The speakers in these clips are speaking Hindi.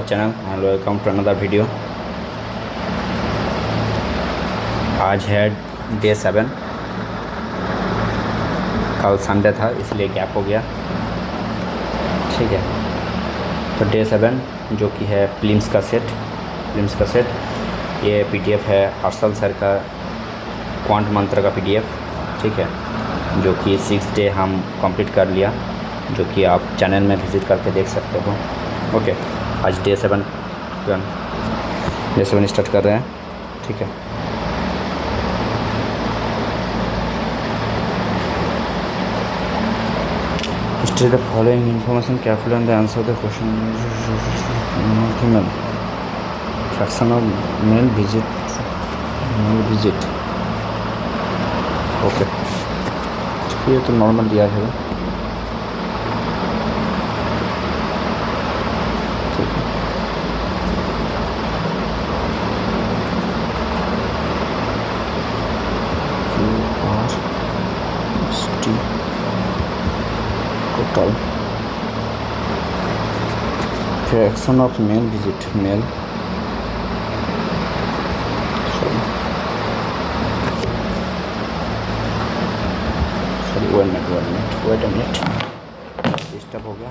Channel and welcome to another video. आज है डे 7। कल संडे था इसलिए गैप हो गया। ठीक है, तो डे 7 जो कि है प्रीलिम्स का सेट ये पीडीएफ है हर्षल सर का क्वांट मंत्र का पीडीएफ। ठीक है, जो कि 6 डे हम कंप्लीट कर लिया, जो कि आप चैनल में विज़िट करके देख सकते हो। ओके, आज डे 7 स्टार्ट कर रहे हैं। ठीक है, history the following information carefully and the answer the question. Female fraction of male visit. Okay, ये तो नॉर्मल दिया है। Total fraction of male visit male sorry wait a minute disturb हो गया।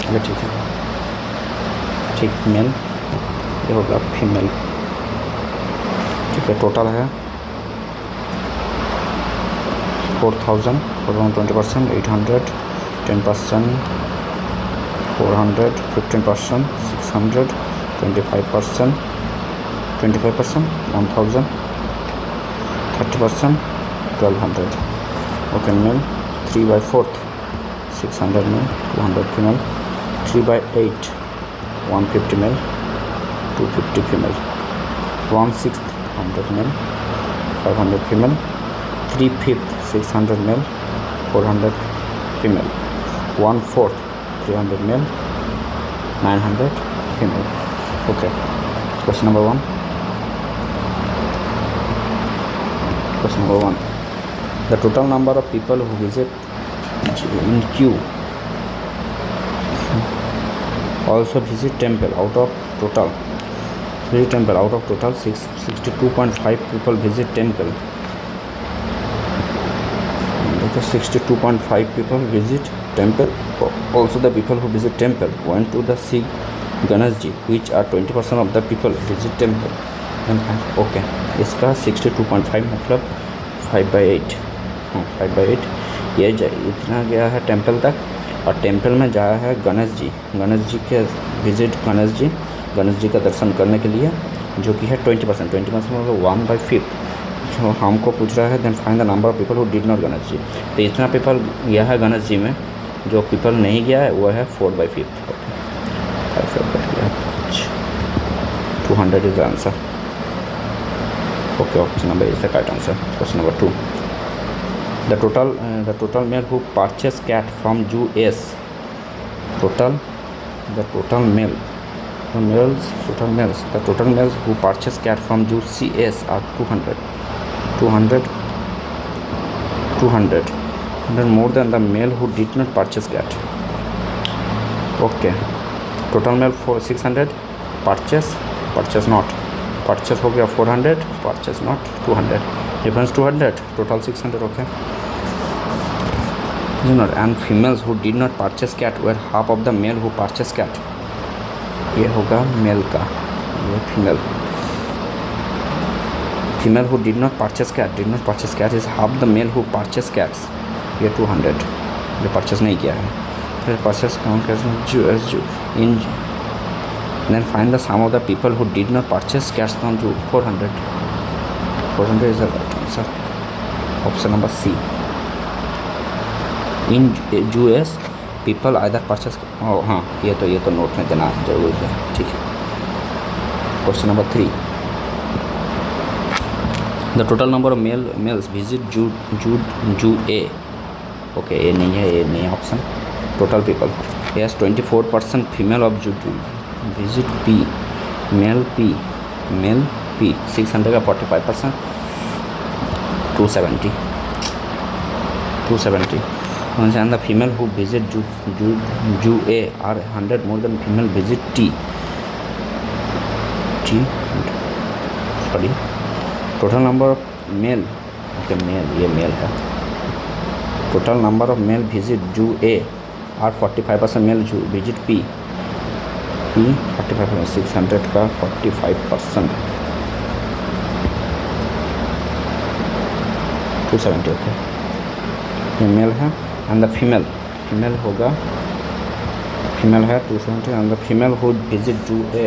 अरे ठीक है, ठीक मेल ये होगा फीमेल। ठीक है, टोटल है 4000 around 20%, 800 10%, 400 15%, 600 25%, 1000 30%, 1200. Okay, male 3/4 600 male, 200 female. 3/8 150 male, 250 female. 1/6 100 male, 500 female. 3/5 600 male, 400 female. 1/4 300 male, 900 female. Okay, question number 1. The total number of people who visit in queue also visit temple out of total 62.5 people visit temple. 62.5 people visit temple. Also the people who visit temple went to the see Ganesh ji, which are 20% of the people visit temple. Okay, इसका 62.5 मतलब 5/8 ये इतना गया है टेम्पल तक, और टेम्पल में जाया है गणेश जी के विजिट गणेश जी का दर्शन करने के लिए, जो कि है 20% मतलब 1/5 जो हमको पूछ रहा है। Then find the number of people who did not Ganesh ji. तो इतना पीपल गया है गणेश जी में, जो पीपल नहीं गया है वो है 4/5। Okay, 200 is the answer. Okay, option number is the correct answer. Question number 2. The total male who purchased cat from US. The total males who purchased cat from US are 200 more than the male who did not purchase cat. Okay, total male for 600, purchase not, purchase हो गया 400, purchase not 200, difference 200, total 600. Okay, and females who did not purchase cat were half of the male who purchase cat. ये होगा मेल का, ये female who did not purchase cat is half the male who purchase cats. ये 200 जो परचेस नहीं किया है. फिर purchase in then find the sum of the people who did not purchase cats from Jew. 400 is the right answer. Option number C. In US people either purchase, हाँ ये तो नोट में देना जरूरी है. ठीक है, question number 3. The total number of males visit Jew A. Okay, ये नहीं है option. Total people, yes 24% female of Jew visit P. Male P 600 का 45%, 270. And the female who visit Jew A are 100 more than female visit T. Total number of male, okay, male, ये male है. Total number of male visit Jew A are 45% male Jew visit P. 45%, 600 का 45%, 270, ओके. ये मेल है. एंड द फीमेल होगा, फीमेल है 270. And the female who visit Jew A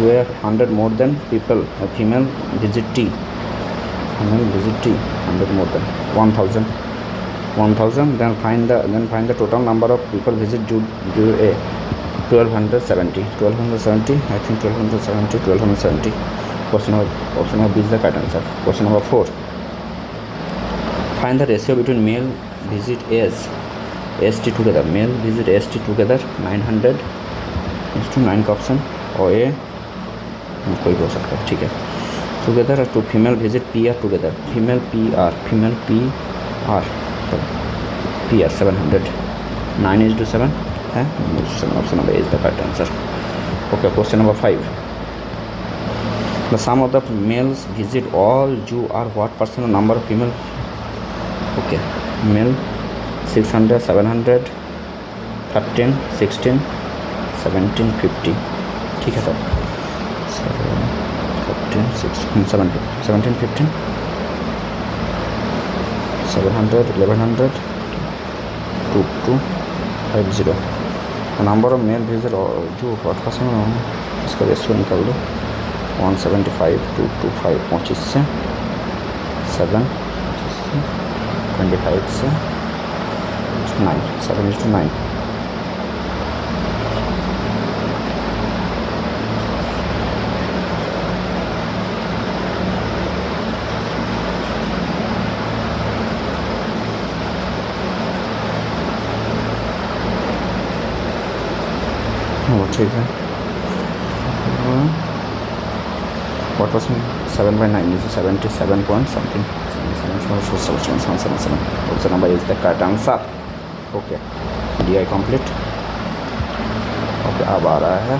were 100 more than people. Female visit T. 100 more than 1000. Then find the total number of people visit Jew A. 1270. I think 1270. Option number B is the correct answer. Question number 4. Find the ratio between male visit ST together. Male visit ST together 900 is to 9 का ऑप्शन और ए कोई भी हो सकता है, ठीक है. Together to female visit PR together. Female PR 700. 9:7 है. Option number A is the correct answer. Okay. Question number 5. The sum of the males visit all Jew are what percent number of female. Okay. Male 600, 700, 13, 16, 17, 50. ठीक है sir. 15, 16, 17, 15, 700, 1100, 2250. Number of male visit जो व्हाट परसेंट, इसका रेशियो निकाल दो. 175, 225, 25 से 7, 25 से 9, 7:9. ठीक है. What was 7/9 is 77 point something. 77. Option number is the correct answer. Okay. DI complete. Okay. अब आ रहा है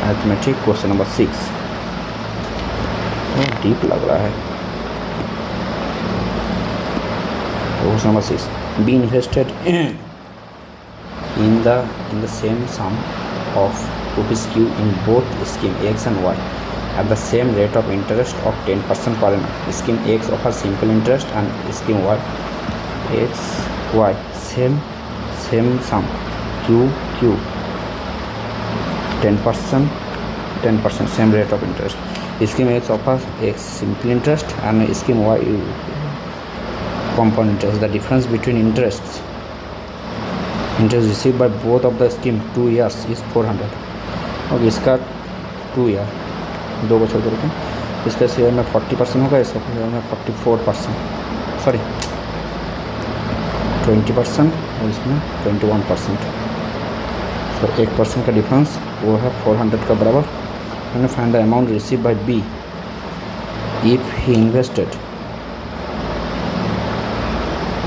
arithmetic. Question number 6. डीप लग रहा है. Question number 6. Be invested in the same sum of rupees Q in both scheme X and Y at the same rate of interest of 10% per annum. Scheme X offers simple interest and scheme Y same sum Q 10% same rate of interest. Scheme X offers X simple interest and scheme Y compound interest. The difference between interest received by both of the scheme 2 years is 400. और इसका 2 ईयर 2 बछर करके इसका शेयर में 40% होगा, इसका शेयर में 44%, सॉरी 20% और इसमें 21%. सो 1% का डिफरेंस वो है 400 का बराबर. मैंने find the amount receive by B if he invested.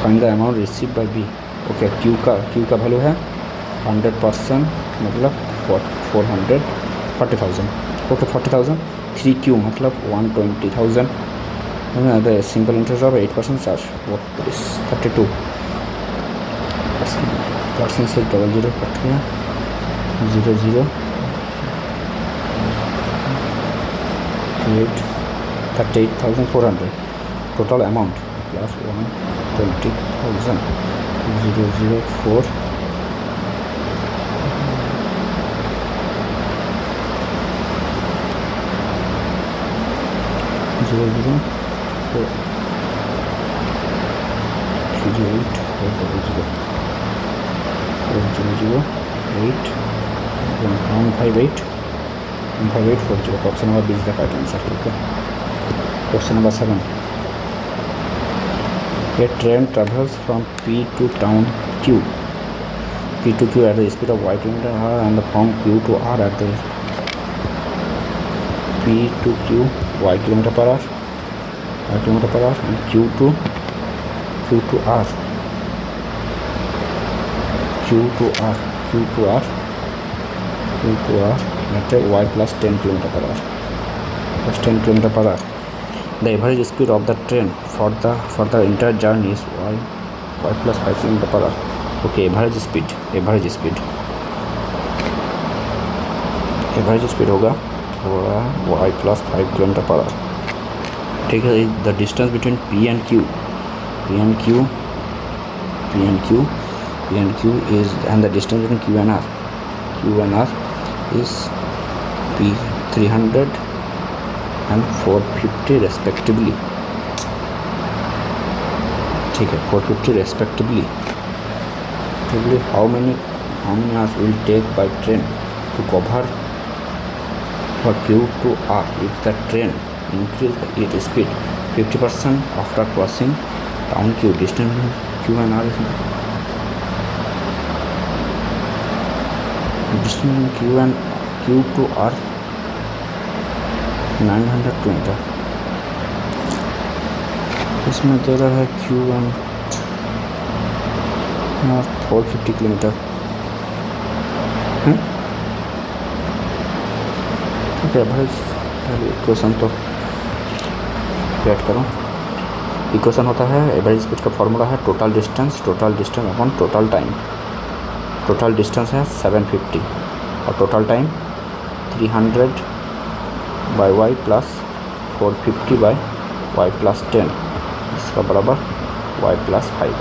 Find the amount receive by B. Okay. Q का वैल्यू है 100%, मतलब 40,000. ओके. 40,000. 3Q मतलब 120,000. The simple interest of 8% charge. what is 32% से 00 कट गया. 00 38,400. Total amount plus 120,000. 004 004 38 008 158 15840. Option number B is the correct answer. Okay. Question number 7. A train travels from P to town Q. P to Q at the speed of y km/h and from Q to R at the P to Q y kilometer per hour, and q to r at y plus 10 km per hour. The average speed of the train for the entire journey is y plus 5 km per hour. Okay, average speed होगा y plus 5 km per hour. ठीक है. The distance between P and Q is, and the distance between Q and R is P 300 and 450 respectively. ठीक है, 450 respectively. How many hours will take by train to cover for Q to R if the train increase its speed 50% after crossing town Q? Distance Q and R is distance Q to R 900 kilometre. इसमें दे रहा है Q and R 450 किलोमीटर. ठीक है. एवरेज इक्वेशन तो क्रिएट करो. इक्वेशन होता है, एवरेज स्पीड का फॉर्मूला है total distance upon total time. Total distance है 750 और total time 300 by y plus 450 by y plus 10, इसका बराबर y plus 5.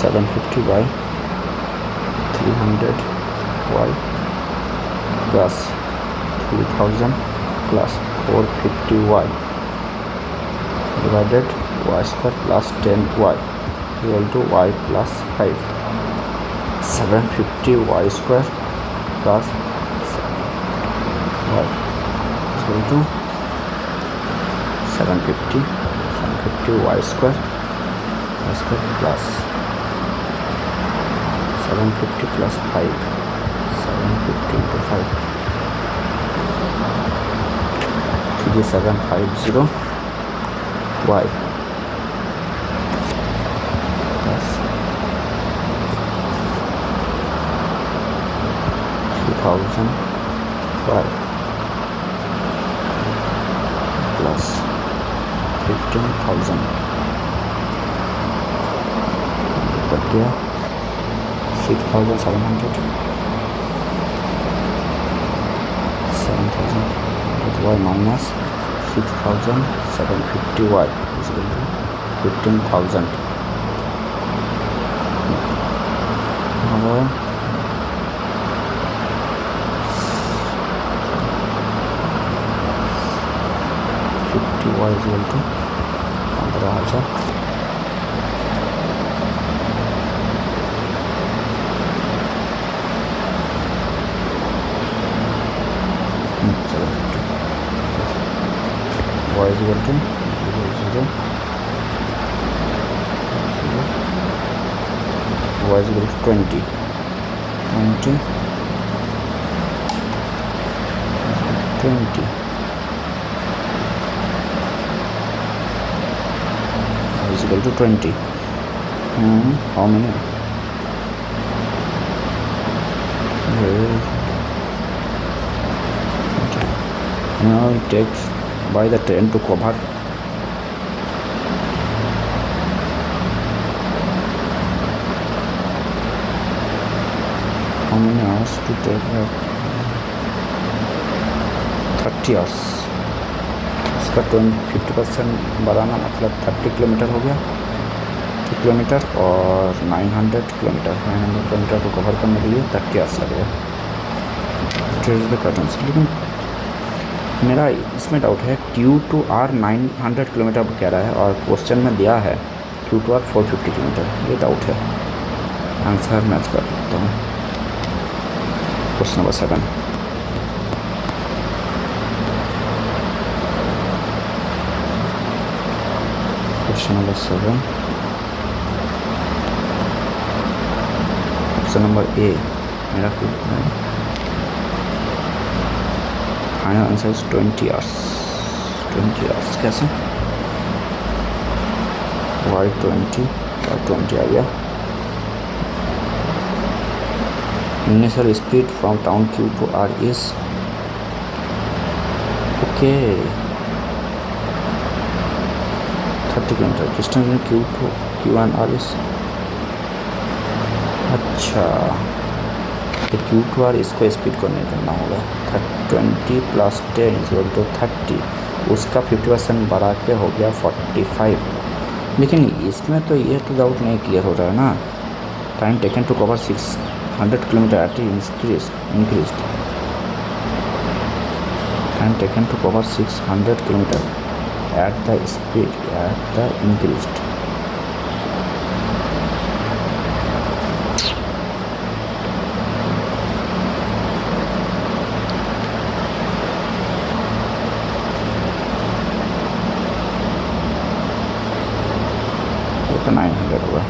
750 by 300 y plus 3000 plus 450 y divided y square plus 10 y equal to y plus 5. 750 y square plus y equal to 750 y square plus 750 plus 5, 750 into 5, 3750 y plus 2000 y plus 15,000 cut गया 6,700 y minus 6,750 y is equal to 15,000. और 50 y is equal to 15,000. Y is equal to 0, 0, 0. Y is equal to 20. 20. Y is equal to 20. How many? Now it takes by the train to cover how many hours to take 30 hours. इसका 50% बढ़ाना मतलब 30 किलोमीटर हो गया, 30 किलोमीटर और 900 किलोमीटर को कवर करने के लिए 30 आवर्स लगेगा. लेकिन मेरा इसमें डाउट है Q to R 900 किलोमीटर कह रहा है और क्वेश्चन में दिया है Q to R 450 किलोमीटर. ये डाउट है. आंसर मैच कर सकता हूँ. Question number 7. Question number 7. Option number A मेरा final answer is 20 hours. 20 hours कैसे? y20 आ गया। Initial speed from town Q to R is okay 30 kilometre. Distance Q to Q and R is अच्छा, तो Q to R इसको स्पीड को नहीं करना होगा। 20 + 10 = 30, उसका 50% बढ़ा के हो गया 45। लेकिन इसमें तो ये तो डाउट नहीं क्लियर हो रहा है ना। Time taken to cover 600 kilometre at increase time taken to cover 600 kilometre at the increased. तो 900 होगा।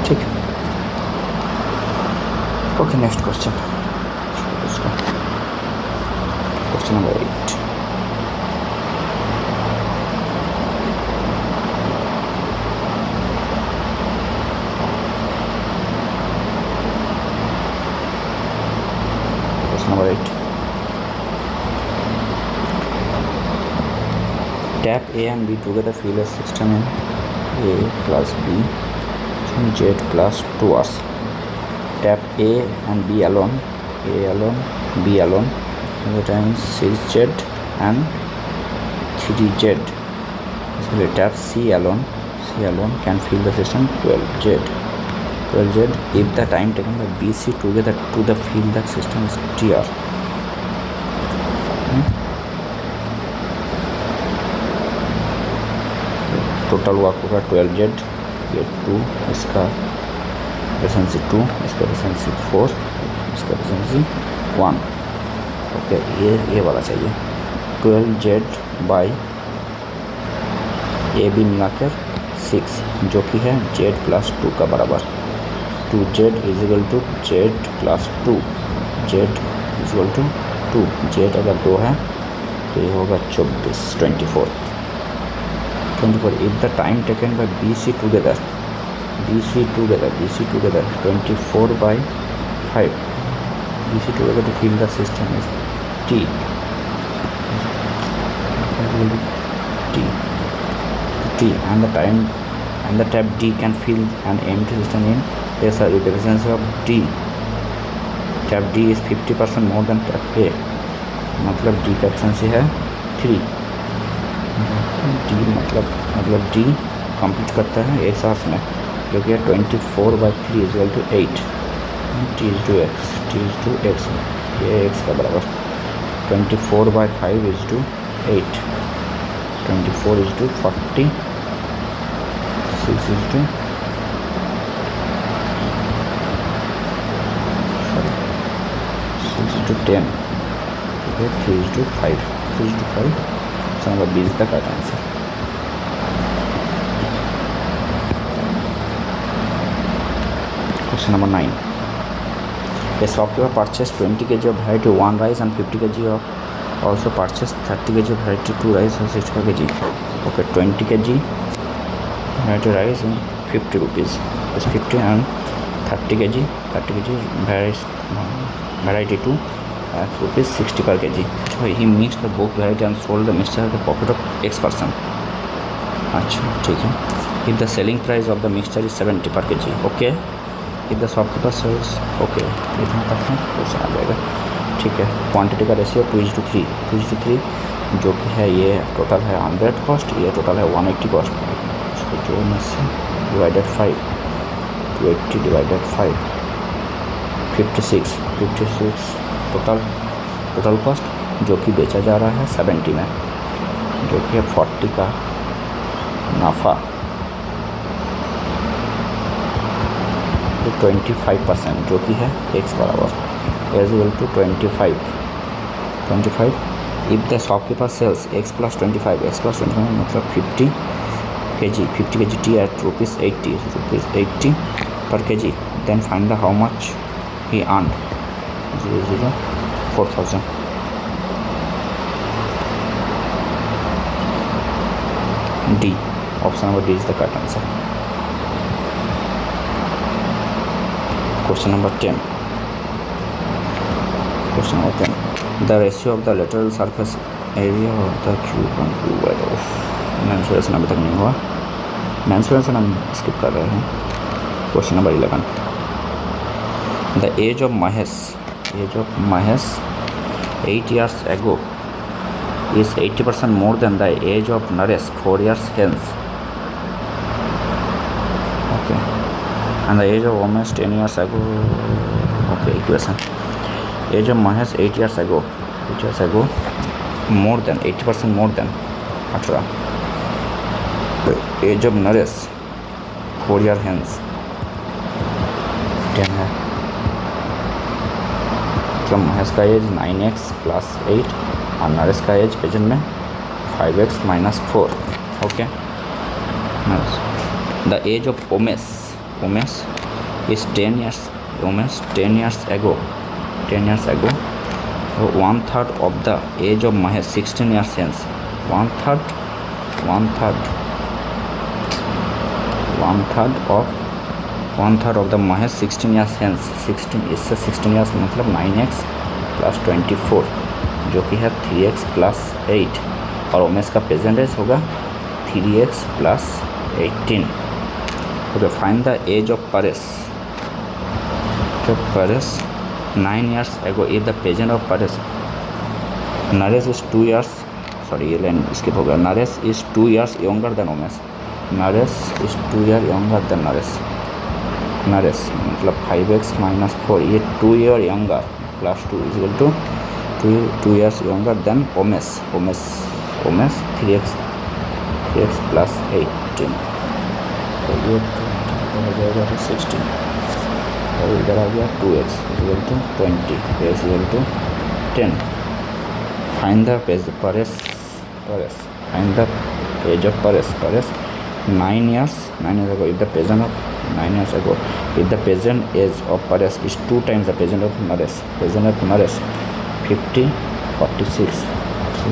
ठीक है, okay next question. Question number 8। Question number 8, tap A and B together fill a system in A plus B Z plus 2 hours. Tap A and B alone, B alone, the time 6Z and 3Z. So tap C alone can fill the system 12Z if the time taken by B, C together to the fill the system is T hours. Total work होगा 12Z, ये 2, इसका एफिशिएंसी 2, इसका एफिशिएंसी 4, इसका एफिशिएंसी 1। ओके, ये वाला चाहिए। 12Z बाई ए बी मिलाकर 6, जो कि है Z + 2 का बराबर। 2Z = Z + 2, Z = 2, Z अगर 2 है तो ये होगा 24। If the time taken by BC together 24/5, BC together to fill the system is T and the time and the tab D can fill an empty system in SR with the efficiency of D. tab D is 50% more than tab A, मतलब D का efficiency है 3। D मतलब D कंप्लीट करता है 8 आवर्स में, जो कि 24/3 = 8। T is to X, ये X का बराबर। 24/5 = 8, 24 = 40, 6 = 10, 3 = 5, 3 = 5। नंबर 20 का correct answer. Question number 9, a shopkeeper purchased 20 kg of variety 1 rice and 50 kg of also purchased 30 kg of variety 2 rice and 65 kg. Okay, 20 kg variety rice and 50 rupees is 50 and 30 kg variety 2 at rupees 60 per kg. So he mixed the both variety and sold the mixture at a profit of X%. अच्छा ठीक है। If the selling price of the mixture is 70 per kg, okay. If the shopkeeper sells, okay, इतना तक है तो आ जाएगा। ठीक है, क्वांटिटी का रेशियो 2:3, जो कि है ये टोटल है 100 कॉस्ट, ये टोटल है 180 कॉस्ट। इसको जोड़ने से डिवाइडेड 5, 280 डिवाइडेड 5, 56 टोटल कॉस्ट, जो कि बेचा जा रहा है 70 में, जो कि है 40 का नाफा। तो 25%, जो कि है X बराबर age equal to 25। If the shopkeeper sells X + 25 मतलब 50 kg tea at ₹80 per kg, then find the how much he earn. 0 0 4000 D. Option number D is the correct answer. Question number 10. Question number 10. The ratio of the lateral surface area of the cube and cube by of mensuration अभी तक नहीं हुआ. Mensuration हम skip कर रहे हैं. Question number 11. The age of Mahesh 8 years ago is 80% more than the age of Naresh 4 years hence. Okay. And the age of Umesh 10 years ago. Okay, equation. Age of Mahesh 8 years ago more than 80% more than 18. The age of Naresh 4 year hence 10 है. मतलब महेश का एज 9x + 8 और नरेश का एज प्रेजेंट में 5x - 4. Okay. The age of Umesh is 10 years. Umesh 10 years ago 1/3 of the age of Mahesh 16 years hence. One third of the Mahesh 16 years hence. 16 इससे 16 years मतलब 9x + 24 जो कि है 3x + 8 और उमेश का प्रेजेंट एज होगा 3x + 18. Okay, find the age of Paresh 9 years ago. If the present of Paresh, Naresh is 2 years, sorry ये लाइन skip होगा. Naresh is 2 years younger than Umesh. Naresh is 2 years younger than Naresh मतलब 5x - 4 ये 2 year younger + 2 is equal to 2 years younger than Umesh 3x + 18 तो ये हो जाएगा तो 16 और इधर आ गया 2x equal to 20 x equal to 10. Find the Paresh find the age of Paresh 9 years ago. If the present of 9 years ago, if the present age of Paresh is 2 times the present of Naresh 50 46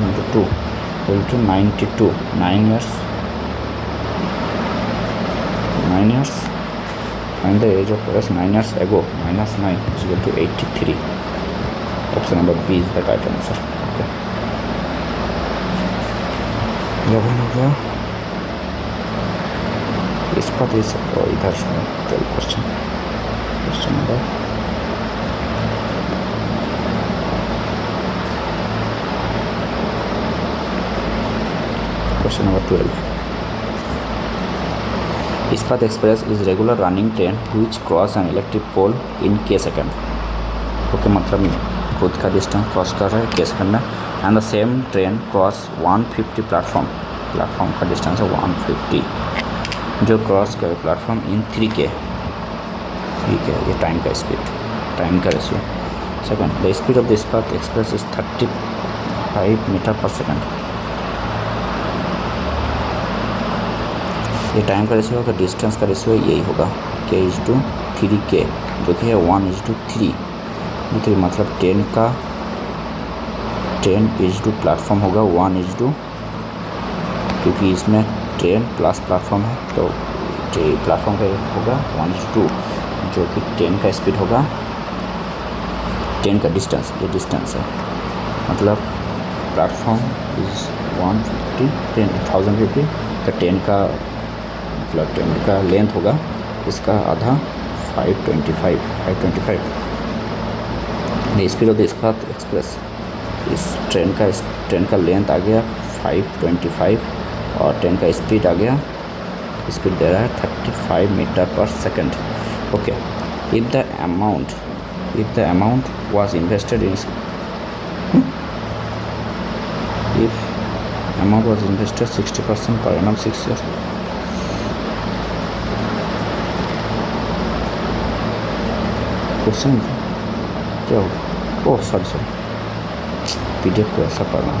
into 2 equal to 92. 9 years and the age of Paresh 9 years ago - 9 is equal to 83. Option number B is the correct answer. Okay. 11 हो गया. इस पर इधर 12 question number question number 12. Ispat Express is regular running train which cross an electric pole in k second. Okay मतलब खुद का डिस्टेंस क्रॉस कर रहा है k सेकंड में. And the same train cross 150 platform का डिस्टेंस है 150 जो क्रॉस करे प्लेटफॉर्म इन 3k. ये टाइम का ratio. Second, the speed of the Ispat Express is 35 metre per second. ये टाइम का रेशियो होगा. डिस्टेंस का रेशियो यही होगा k = 3k जो कि है 1:3 मतलब 10 प्लेटफॉर्म होगा 1:, क्योंकि इसमें ट्रेन प्लस प्लेटफॉर्म है तो प्लेटफॉर्म का होगा 1:2 जो कि 10 का स्पीड होगा. 10 का डिस्टेंस ये डिस्टेंस है मतलब प्लेटफॉर्म इज 150 1050 तो 10 का मतलब 10 का लेंथ होगा इसका आधा 525. The speed of the Ispat Express इस ट्रेन का लेंथ आ गया 525 और 10 का स्पीड आ गया. स्पीड दे रहा है 35 metre per second. Okay. If the amount was invested in 60% per annum 6 years. Question क्या होगा? ओह सॉरी PDF को ऐसा पढ़ना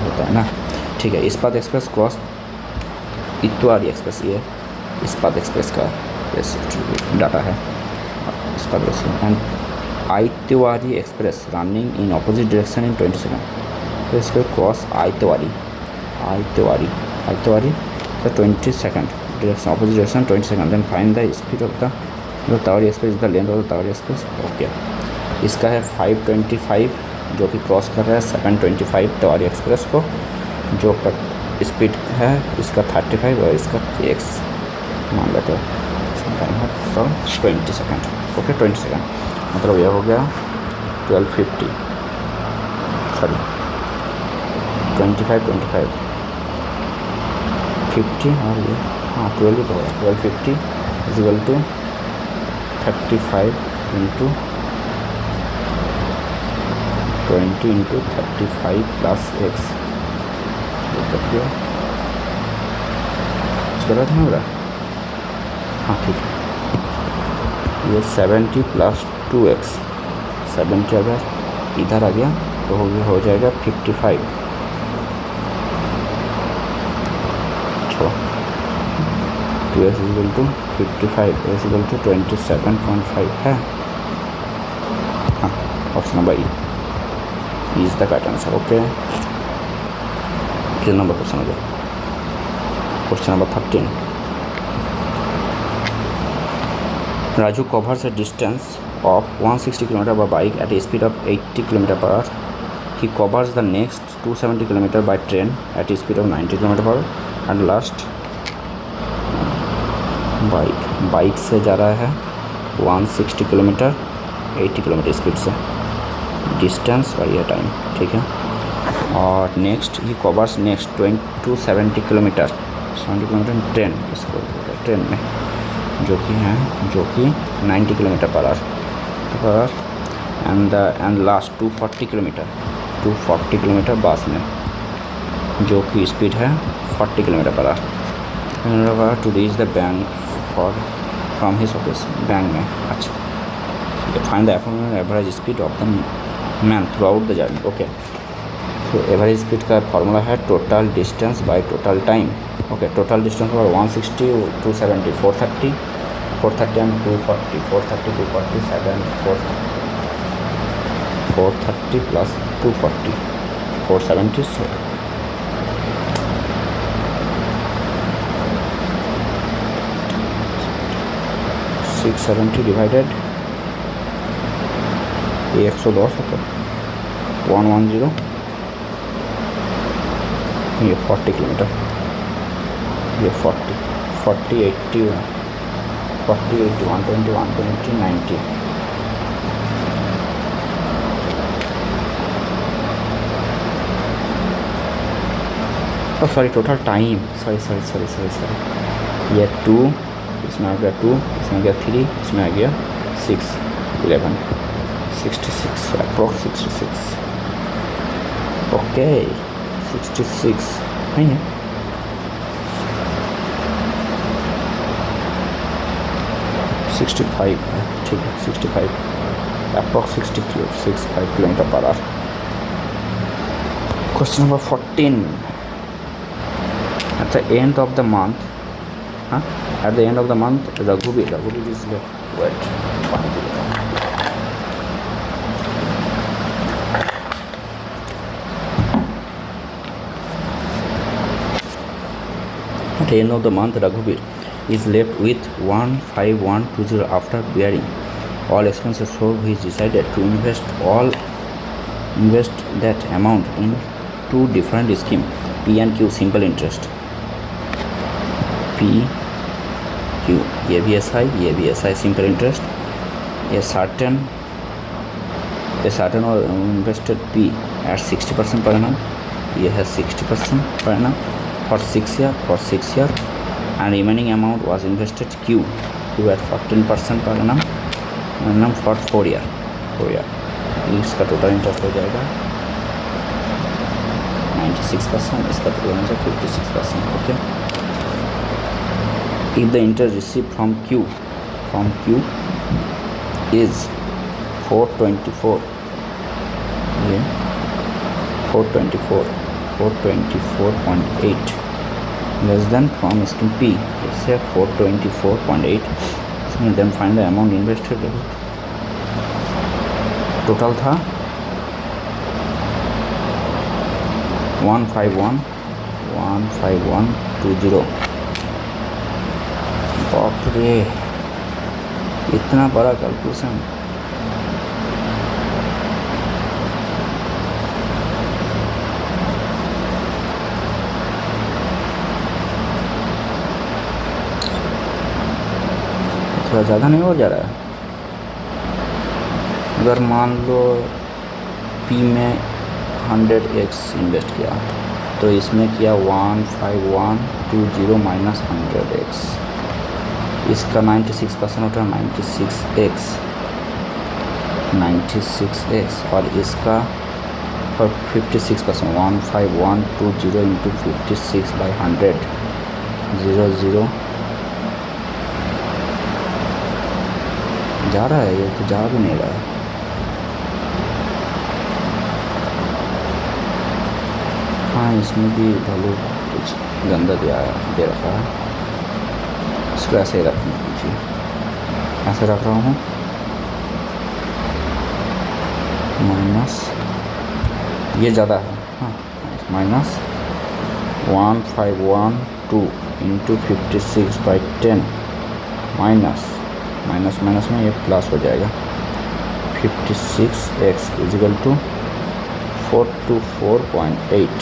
होता है ना. ठीक है. Ispat Express cross Itwari express. ये Ispat Express का डाटा है. Ispat Express and Aitwari Express running in opposite direction in 20 second. तो इसको cross आइतवारी the 20 second direction, opposite direction 20 second. Then find the speed of the Tawari Express, the length of the Tawari Express. Okay, इसका है 525 जो कि क्रॉस कर रहा है 725 तवारी एक्सप्रेस को, जो का स्पीड है इसका 35 और इसका x मान लेते हैं टाइम है तो 20 सेकेंड। ओके 20 सेकेंड मतलब यह हो गया 1250 सॉरी 25 50 और ये हाँ 12 तो होगा 1250 equal to 35 into 20 into 35 plus x गलत नहीं हो रहा, हाँ ठीक है। ये 70 प्लस 2x 70 अगर इधर आ गया तो हो जाएगा 55 छोड़ो 2x is equal to 55 is equal to 27.5 है। हाँ option number E is the correct answer. Okay कितना नंबर क्वेश्चन हो गया? Question number 13। Raju covers a distance of 160 km by bike at a speed of 80 km per hour. He covers the next 270 km by train at a speed of 90 km per hour and last bike से जा रहा है 160 km 80 km स्पीड से, डिस्टेंस और यह टाइम ठीक है। और नेक्स्ट ही covers next 270 kilometre 70 kilometre train, इसको ट्रेन में जो कि 90 kilometre per our and last 240 kilometre बस में जो कि स्पीड है 40 kilometre per hour to reach the bank from his office, bank में। अच्छा find the average speed of the man throughout the journey. Okay तो एवरेज स्पीड का फॉर्मूला है total distance by total time. Okay total distance और 160 270 430 एंड 240 430 240 7 430 प्लस 240 470 670 डिवाइडेड ये 110 होता है 110 ये 40 किलोमीटर, ये 40 80 80 120 120 90 सॉरी टोटल टाइम सॉरी ये 2 इसमें आ गया 2 इसमें आ गया 3 इसमें आ गया 6 11 66 अप्रॉक्स 66। ओके 66 नहीं है सिक्सटी फाइव है ठीक है 65 approx 65 kilometre per hour. Question number 14। At the end of the month at the end of the month रघुवीर is weight At the end of the month, Raghuveer is left with 15120 after bearing all expenses, so he decided to invest that amount in two different schemes, P and Q simple interest. P Q ये भी SI simple interest, a certain or invested P at 60% per annum, ये है 60% per annum for 6 year and remaining amount was invested Q at 14% per annum for 4 year। इसका टोटल इंटरेस्ट हो जाएगा 96%, इसका total interest 56%। Okay if the interest received from Q is 424 ये 424.8 less than from scheme P, let's say 424.8, then find the amount invested। Total था 15120 बाप रे, इतना बड़ा कैलकुलेशन। थोड़ा ज़्यादा नहीं हो जा रहा है? अगर मान लो पी में 100x इन्वेस्ट किया तो इसमें किया 15120 माइनस 100x, इसका 96% होता है 96x और इसका 56%, 15120 इंटू 56/100 0 जा रहा है, ये तो जा भी नहीं रहा है। हाँ, इसमें भी वैल्यू कुछ गंदा दे रखा है, इसको ऐसे ही रखने दीजिए, ऐसे रख रहा हूँ। माइनस ये ज़्यादा है, हाँ, माइनस 1512 इंटू 56/10 माइनस माइनस में ये प्लस हो जाएगा, 56x इजिकल टू 424.8,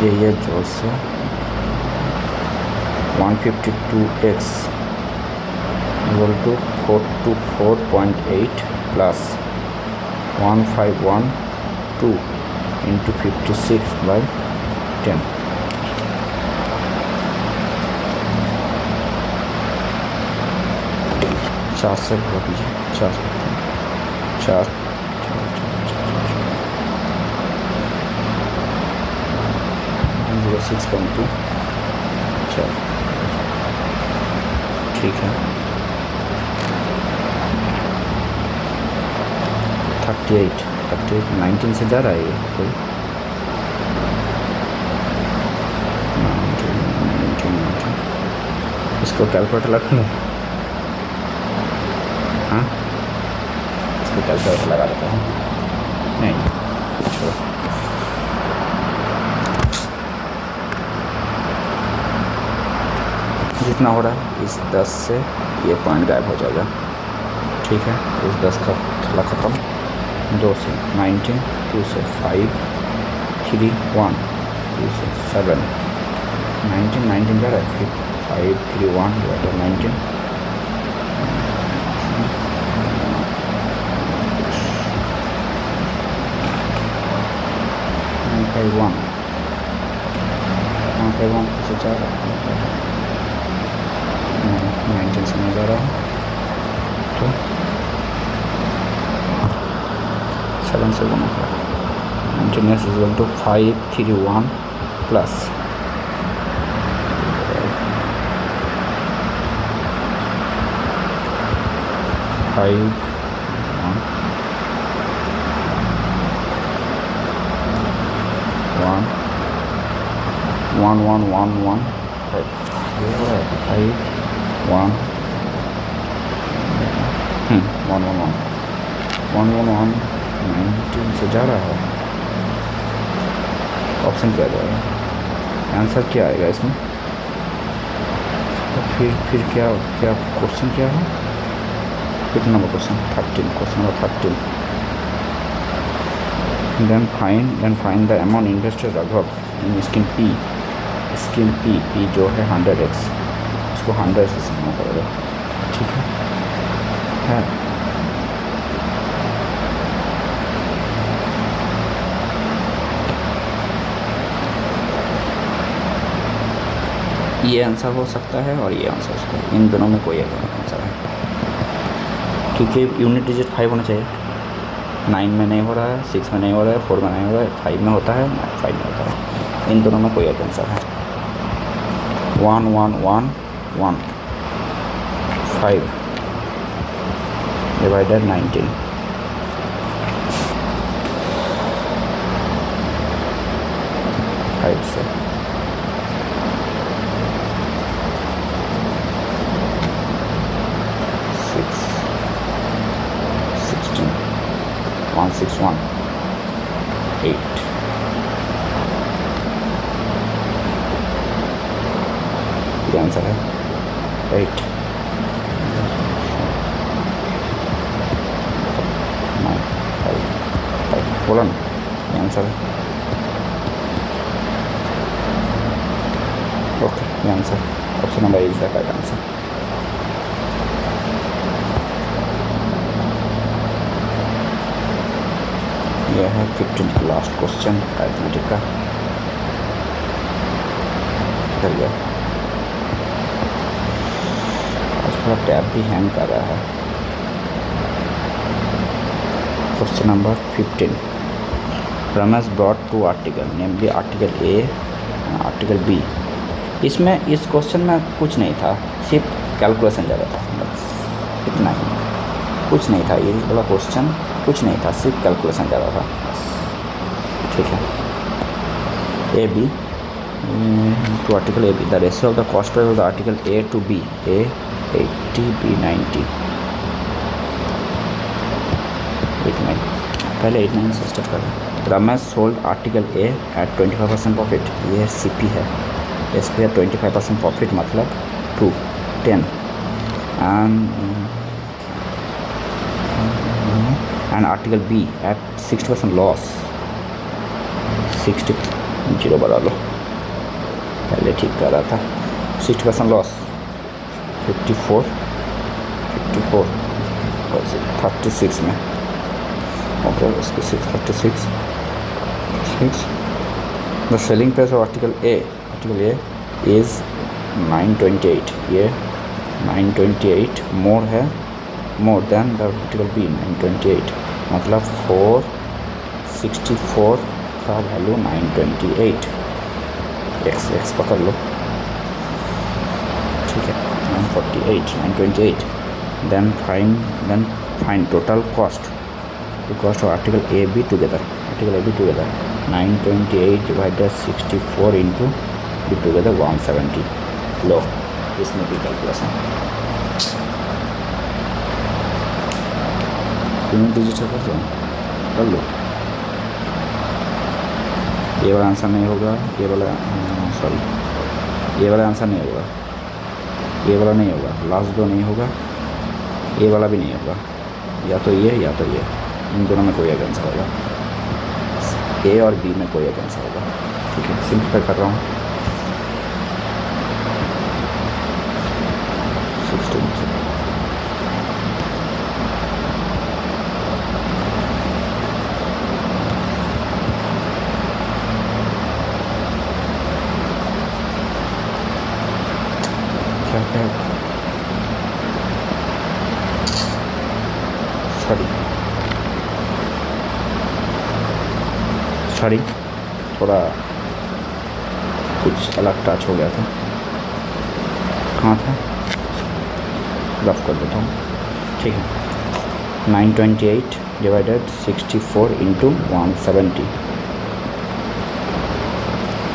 ये जोर से 152x equal to 424.8 plus 1512 into 56/10, चार से भर दीजिए, 4 6.2, चलो ठीक है। 38 19 से जा रहा है ये कोई, 19 इसको कैलकुलेटर लगा लो। हाँ, इसको कैलकुलेटर लगा देता हूँ, नहीं छोड़ो। जितना हो रहा है इस 10 से ये पॉइंट गायब हो जाएगा, ठीक है। इस 10 का थोड़ा ख़त्म, 2 से 19, 2 से 5, 3 1, 2 से 7, 19 जा रहा है, फिर 5 3 1 19, 1 से जा रहा है, 19 से नहीं जा रहा है तो 7 से गुना कर, 19 इज इक्वल टू 531 प्लस 5 1 1 1 1 5 1 19 से जा रहा है। ऑप्शन क्या जाएगा, आंसर क्या आएगा इसमें, तो फिर क्या क्वेश्चन क्या है, कितना number question, 13, question number 13। then find the amount invested Raghav in scheme P जो है 100x, इसको 100 से समझना पड़ेगा, ठीक है। ये आंसर हो सकता है और ये आंसर हो सकता है, इन दोनों में कोई एक आंसर है, क्योंकि यूनिट डिजिट 5 होना चाहिए। 9 में नहीं हो रहा है, 6 में नहीं हो रहा है, 4 में नहीं हो रहा है, 5 में होता है, 5 में होता है, इन दोनों में कोई एक आंसर है। 1 1 1 1 5 डिवाइडेड 19, से 161 8 ये आंसर है 8 9 5 बोला ना, ये आंसर है। ओके, ये answer option number is the correct answer. यह है 15 लास्ट क्वेश्चन अरिथमेटिक का। कर गया, आज थोड़ा टैब भी हैंग कर रहा है। Question number 15, Ramesh brought 2 article namely article A article B. इसमें इस क्वेश्चन में कुछ नहीं था, सिर्फ कैलकुलेशन ज़्यादा था, बस इतना ही, कुछ नहीं था। ये वाला क्वेश्चन कुछ नहीं था, सिर्फ कैलकुलेशन ज़्यादा था बस। ठीक है, A B to article A B, the ratio of the cost price of the article A to B, A 80 B 90। 89, पहले 89 से स्टार्ट करें। Ramesh sold article A at 25% profit, ये सी पी है। एस पी है 25% प्रॉफिट मतलब 2 10 and article B at 60% loss. 60 zero बढ़ा लो, पहले ठीक कर रहा था। 60% लॉस 54 36 में। ओके, इसको 636 the selling price of article A is 928। ये 928 मोर है, more than the article B 928 मतलब 464 का वैल्यू 928। एक्स पकड़ लो, ठीक है, 928 then find total cost of article A B together, 928 divided 64 into B together 170। लो, इसमें भी कैलकुलेशन तीनों डिजिटल कर लो। ये वाला आंसर नहीं होगा, ये वाला सॉरी, ये वाला आंसर नहीं होगा, ये वाला नहीं होगा, लास्ट दो नहीं होगा, ये वाला भी नहीं होगा, या तो ये या तो ये, इन दोनों में कोई एक आंसर होगा। ए और बी में कोई एक आंसर होगा। ठीक है, सिंपल कर रहा हूँ। 16 क्या है, सॉरी थोड़ा कुछ अलग टच हो गया था। कहाँ था, रफ कर देता हूँ। ठीक है, 928 डिवाइडेड 64 इंटू 170,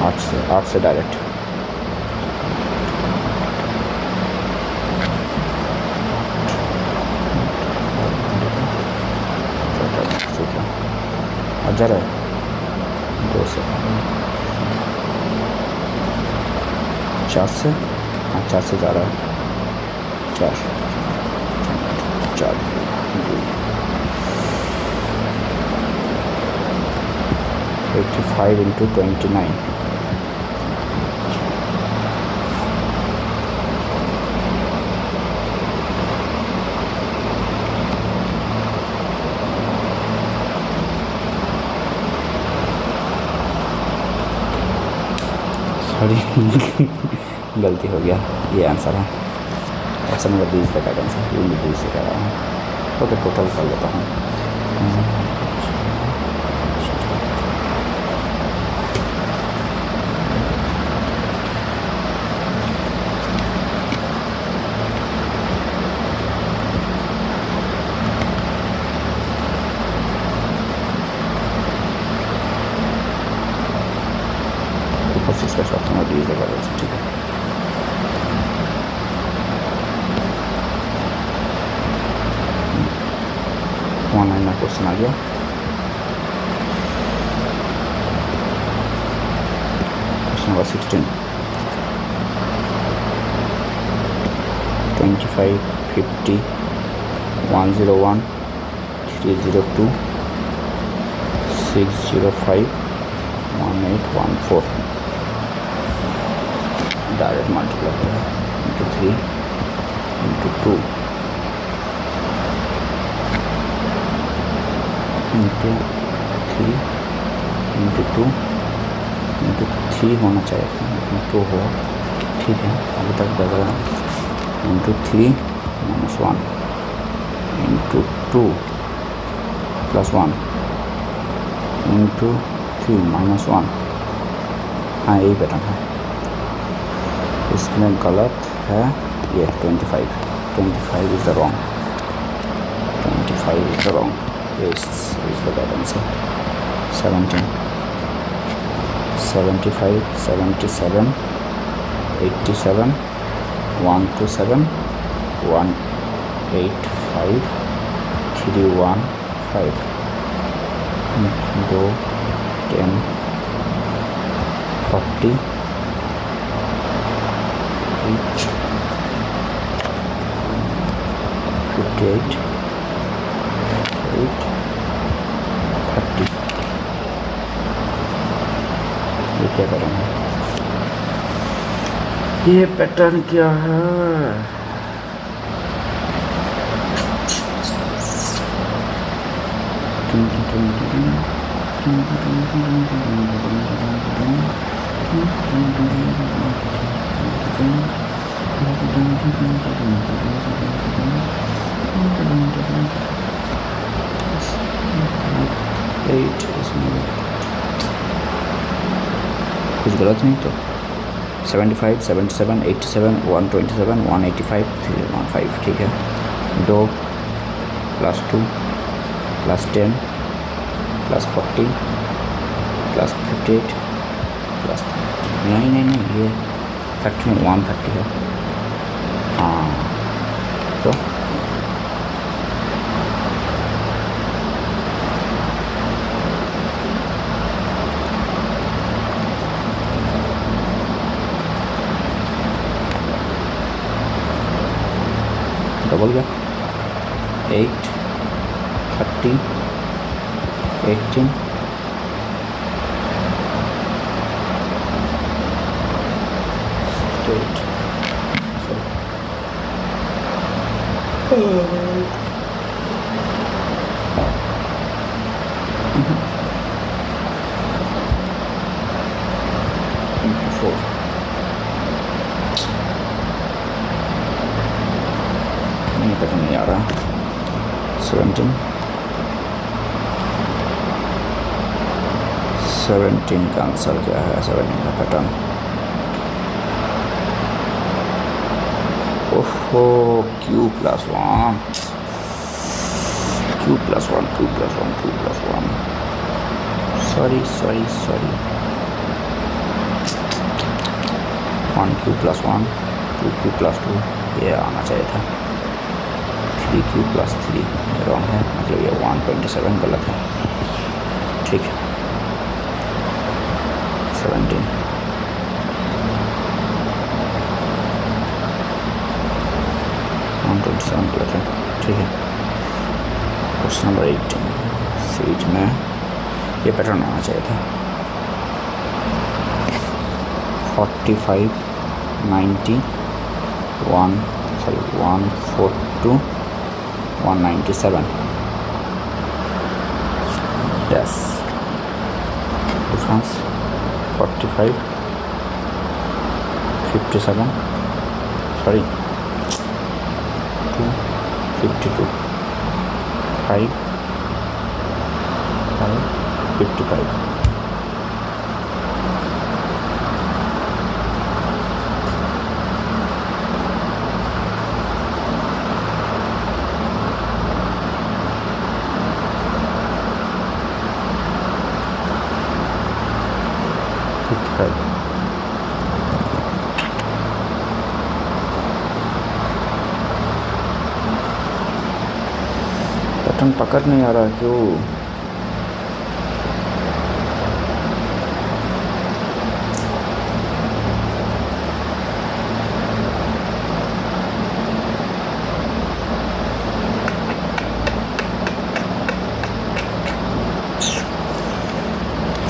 8 से डायरेक्ट। हजार है 2 से 4 से, हाँ 4 से जा रहा है, 4 85 इंटू 29, सॉरी गलती हो गया, ये आंसर है ऑप्शन नंबर 20 का आंसर, ये 20 से कर रहा हूँ। ओके, टोटल कर लेता हूँ। ऑप्शन नंबर 20 का आंसर, ठीक है। ऑनलाइन में क्वेश्चन आ गया। Question number 16, 25, 50, 101, 302, 605, 1814. डायरेक्ट मल्टीप्लाई है into 3 into 2 into 3 into 2 into 3 होना चाहिए, इंटू हो, ठीक है, अभी तक बदला। Into 3 -1 into 2 +1 into 3 -1। हाँ यही पैटर्न है, इसमें गलत है ये 25 is the wrong, 25 is the wrong, is the pattern से 17, 75, 77, 87, 127, 185, 315, 2, 10, 40, 58, 8, 30। ये क्या करेंगे, ये पैटर्न क्या है? कुछ गलत नहीं तो 75, 77, 87, 127, 185, 315, ठीक है। 2 + 2 + 10 + 40 + 58 + नहीं ये 30 में 130 है, हाँ तो डबल गया 8, 30, 18, 68, 4 नहीं पता नहीं आ रहा, 17 का आंसर क्या है? 17 का पैटर्न, ओहो Q + 1, Q + 1, Q + 1, Q + 1, sorry 1Q + 1, 2Q + 2, ये आना चाहिए था। 3Q + 3 रॉन्ग है, मतलब ये 127 गलत है, ठीक है। 17 127 गलत है, ठीक है। क्वेश्चन नंबर 18 सीट में ये पैटर्न आना चाहिए था। 45, 90, 142, 197 डैश डिफरेंस 45, 57, सॉरी 2, 52, 5, 55। पैटर्न पकड़ नहीं आ रहा क्यों?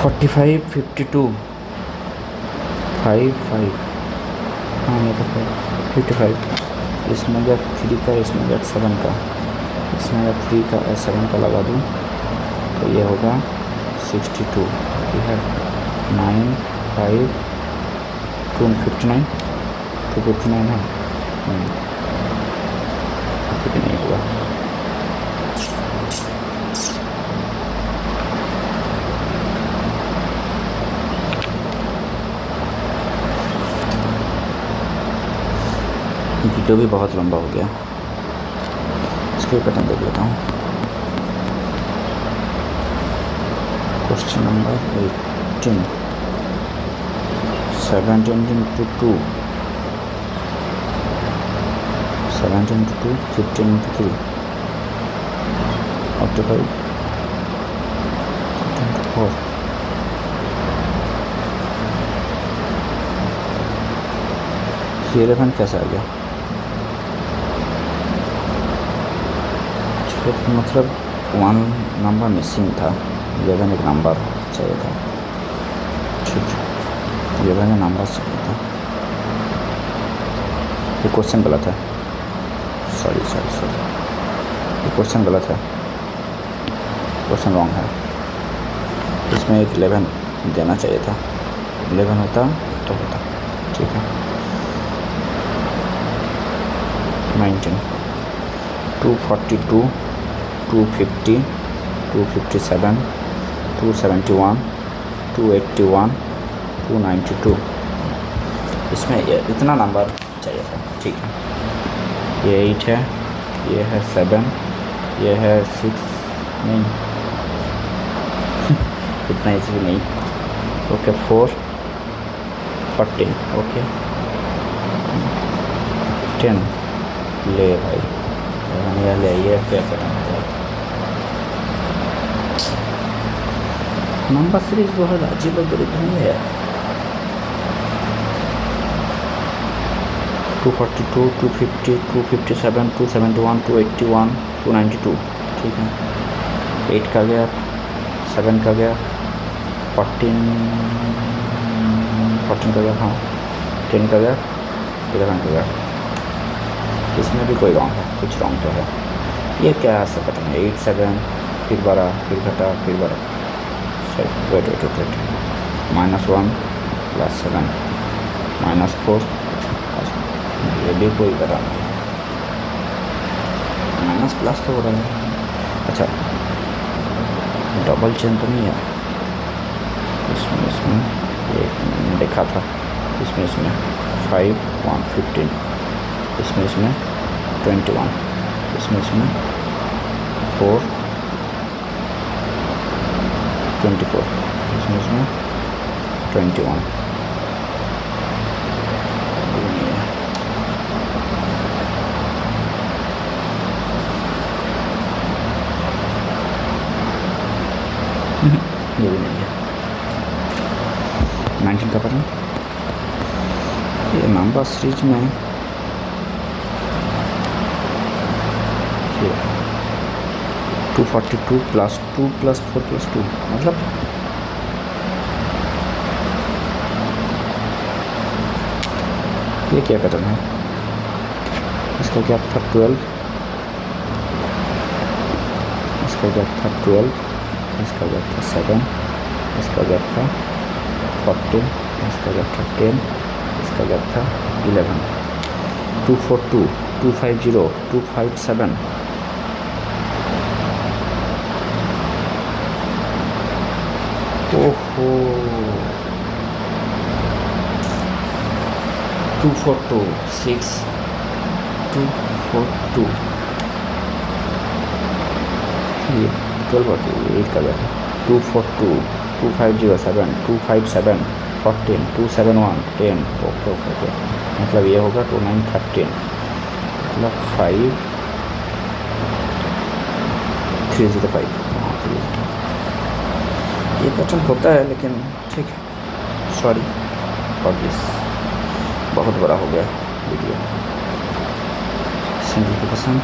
45 52 55, हाँ ये तो 55, इसमें अगर 3 का, इसमें अगर 7 का, इसमें अगर 3 का 7 का लगा दूँ तो ये होगा 62। ये है 9 5 259, 259 है, फिर नहीं हुआ। वीडियो भी बहुत लंबा हो गया, इसको पैटर्न देख लेता हूँ। Question number 18, 17 into 2, 17 into 2, 15 into 3, 45, 15 into 4, ये 11 कैसे आ गया? मतलब 1 नंबर मिसिंग था, 11 एक नंबर चाहिए था, ठीक है 11 नंबर चाहिए था। ये क्वेश्चन गलत है, सॉरी, ये क्वेश्चन गलत है, क्वेश्चन रॉन्ग है। इसमें एक 11 देना चाहिए था, 11 होता तो होता, ठीक है। 19, 242, 250, 257, 271, 281, 292, इसमें इतना नंबर चाहिए था, ठीक है। ये 8 है, ये है 7, ये है 6, नहीं इतना इजी नहीं, ओके 4, 14, ओके 10, ले भाई ले, ये क्या करना है। नंबर सीरीज बहुत अजीब गरीब नहीं है। 242, 250, 257, 271, 281, 292, ठीक है। 8 का गया, 7 का गया, 14 का गया, हाँ 10 का गया, 11 का गया। इसमें भी कोई रॉन्ग है, कुछ रॉन्ग तो है। ये क्या है सब पता नहीं, 8 7, फिर 12, फिर घटा, फिर 12, सॉरी वेट, -1 + 7 -4, ये भी कोई पता नहीं, माइनस प्लस तो हो रहा है। अच्छा डबल चेन तो नहीं है इसमें ये मैंने देखा था, इसमें 5 1 15, इसमें 21, इसमें 4 24, इसमें 21, ये भी नहीं है। 19 का पैटर्न, ये नंबर सीरीज में 242 + 2 + 4 + 2, मतलब ये क्या पैटर्न है? इसका गैप था 12, इसका गैप था 12, इसका गैप था 7, इसका गैप था 14, इसका गैप था 10, इसका गैप था 11, 242, 250, 257, ओहो 242 6 242, ये 12 और 8 का गैप है। 242 250 7 257 14 271 10, ओके, मतलब ये होगा 29 13, मतलब 5 305, हाँ 305। ये पैटर्न होता है लेकिन ठीक है, सॉरी फॉर दिस, बहुत बड़ा हो गया वीडियो। सिंप्लीफिकेशन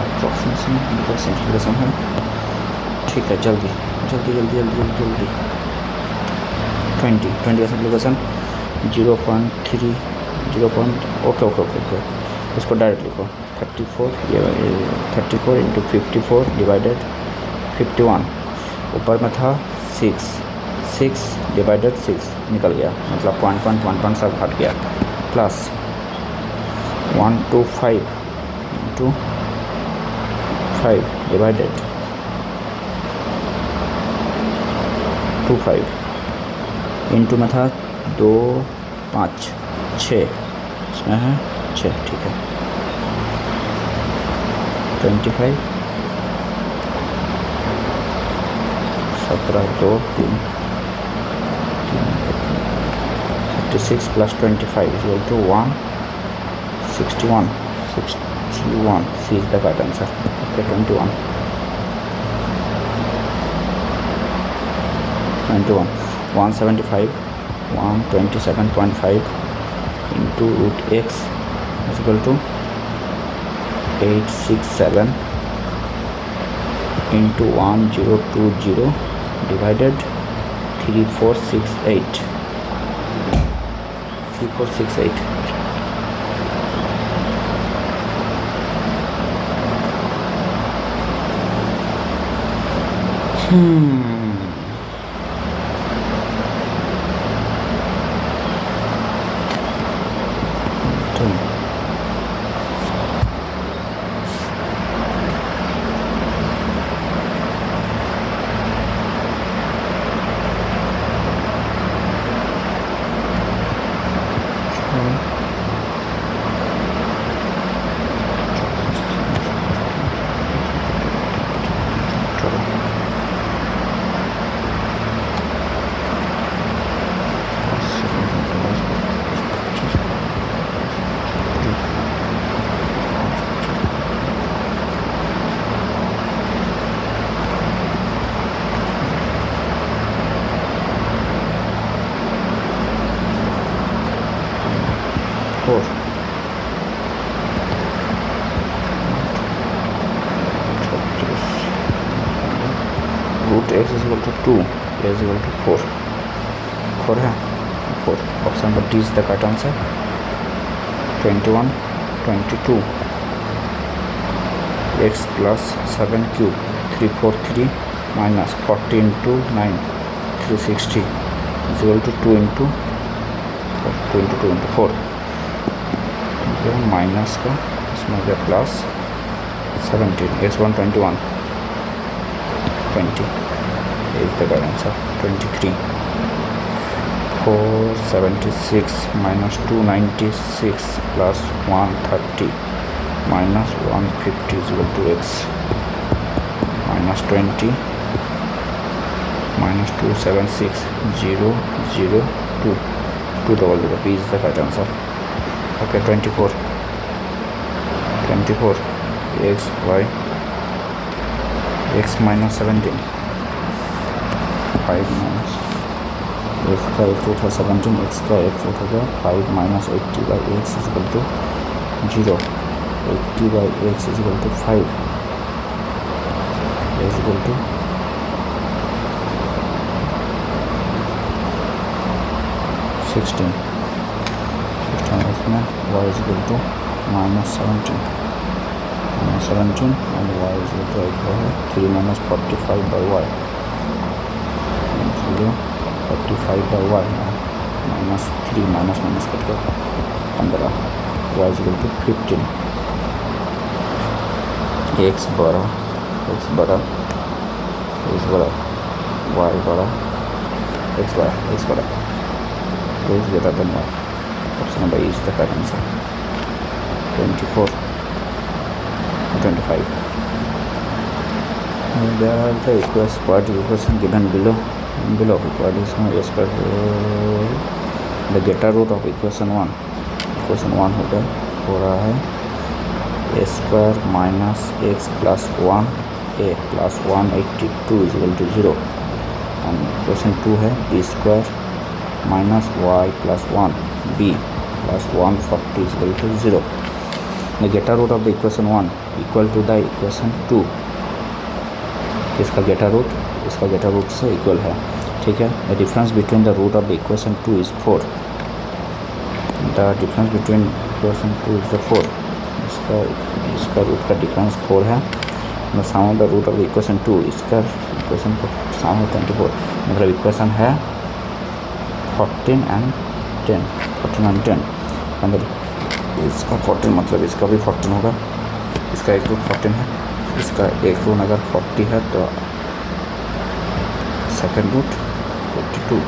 अप्रॉक्सीमेशन है, ठीक है, जल्दी। 20 का सिंप्लीफिकेशन 0.3 ओके इसको डायरेक्ट लिखो 34 इंटू 54 डिवाइडेड 51, ऊपर में था 6 डिवाइडेड 6 निकल गया, मतलब 1.1 सब हट गया, प्लस 125 इंटू 5 डिवाइडेड 25 इंटू में था 2 5 6, इसमें है 6, ठीक है 25 17 2 3 36 plus 25 equal to 161 C is the correct answer. Okay 21 175 127.5 into root x is equal to 867 into 1020 divided 3468 root x is equal to 2 a is equal to 4 है 4, option number D is the correct answer. 21 22 x plus 7 cube 343 minus 40 into 9 360 is equal to 2 into 4 minus का इसमें हो गया plus 17 x1 21 20 is the correct answer। 23 476 minus 296 plus 130 minus 150 is equal to x minus 20 minus 276 0 0 2 200 p is the correct answer। Okay 24 x y x minus 17 5 minus x का एक रूट है 17, x का एक रूट हो गया 5 minus 80 by x is equal to 0, 80 by x is equal to 5 is equal to 16 इसमें y is equal to minus 17 and y is equal to 3 minus 45 by y 45 by y minus 3 minus करके 15 y is equal to 15 x बड़ा y बड़ा x बड़ा तो x greater than y, option number is the correct answer। 24 25 there are the equation given below what is a square the getter root of equation 1 हो रहा है a square minus x plus 1 a plus 182 is equal to 0 and equation 2 है b square minus y plus 1 b plus 140 is equal to 0। the getter root of the equation 1 equal to the equation 2, इसका गेटर रूट से इक्वल है ठीक है। The difference between the root of equation 2 is 4। The difference between equation 2 is the 4। इसका रूट का डिफरेंस 4 है। The sum of the root of equation 2, इसका इक्वेशन का सम 24, मतलब इक्वेशन है 14 एंड 10, 14 एंड 10, मतलब इसका 14 मतलब इसका भी 14 होगा। इसका एक रूट 14 है, इसका एक रूट अगर 40 है तो second root 42।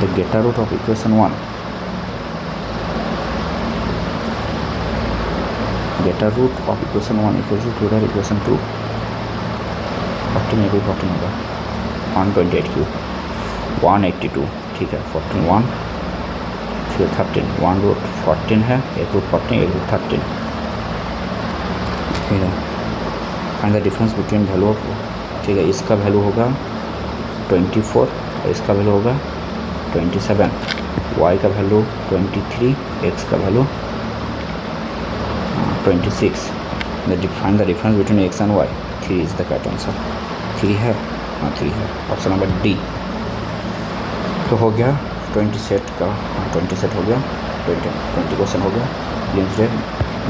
The greater root of equation 1, greater root of equation 1 equal to equation 2, 14 में भी 14 होगा, 128 क्यूब 182, ठीक है। 14 1 फिर 13, 1 रूट 14 है, एक रूट 14, एक रूट 13, ठीक है। Find the difference between value of, ठीक है, इसका वैल्यू होगा 24 और इसका वैल्यू होगा 27, y का वैल्यू 23, x का value 26। Find the difference between x and y, 3 is the correct answer. 3 है, हाँ 3 है, ऑप्शन नंबर डी। तो हो गया 20 सेट का, 20 सेट हो गया, 20 क्वेश्चन हो गया। प्लीज़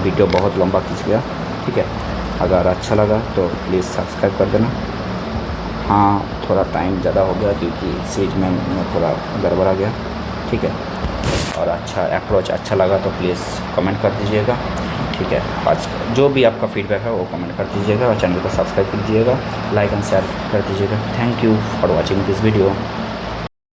वीडियो बहुत लंबा खींच गया, ठीक है। अगर अच्छा लगा तो प्लीज़ सब्सक्राइब कर देना। हाँ थोड़ा टाइम ज़्यादा हो गया क्योंकि सीरीज में थोड़ा गड़बड़ा गया, ठीक है। और अच्छा अप्रोच अच्छा लगा तो प्लीज़ कमेंट कर दीजिएगा, ठीक है। आज जो भी आपका फीडबैक है वो कमेंट कर दीजिएगा और चैनल को सब्सक्राइब कर दीजिएगा, लाइक एंड शेयर कर दीजिएगा। Thank you for watching this video.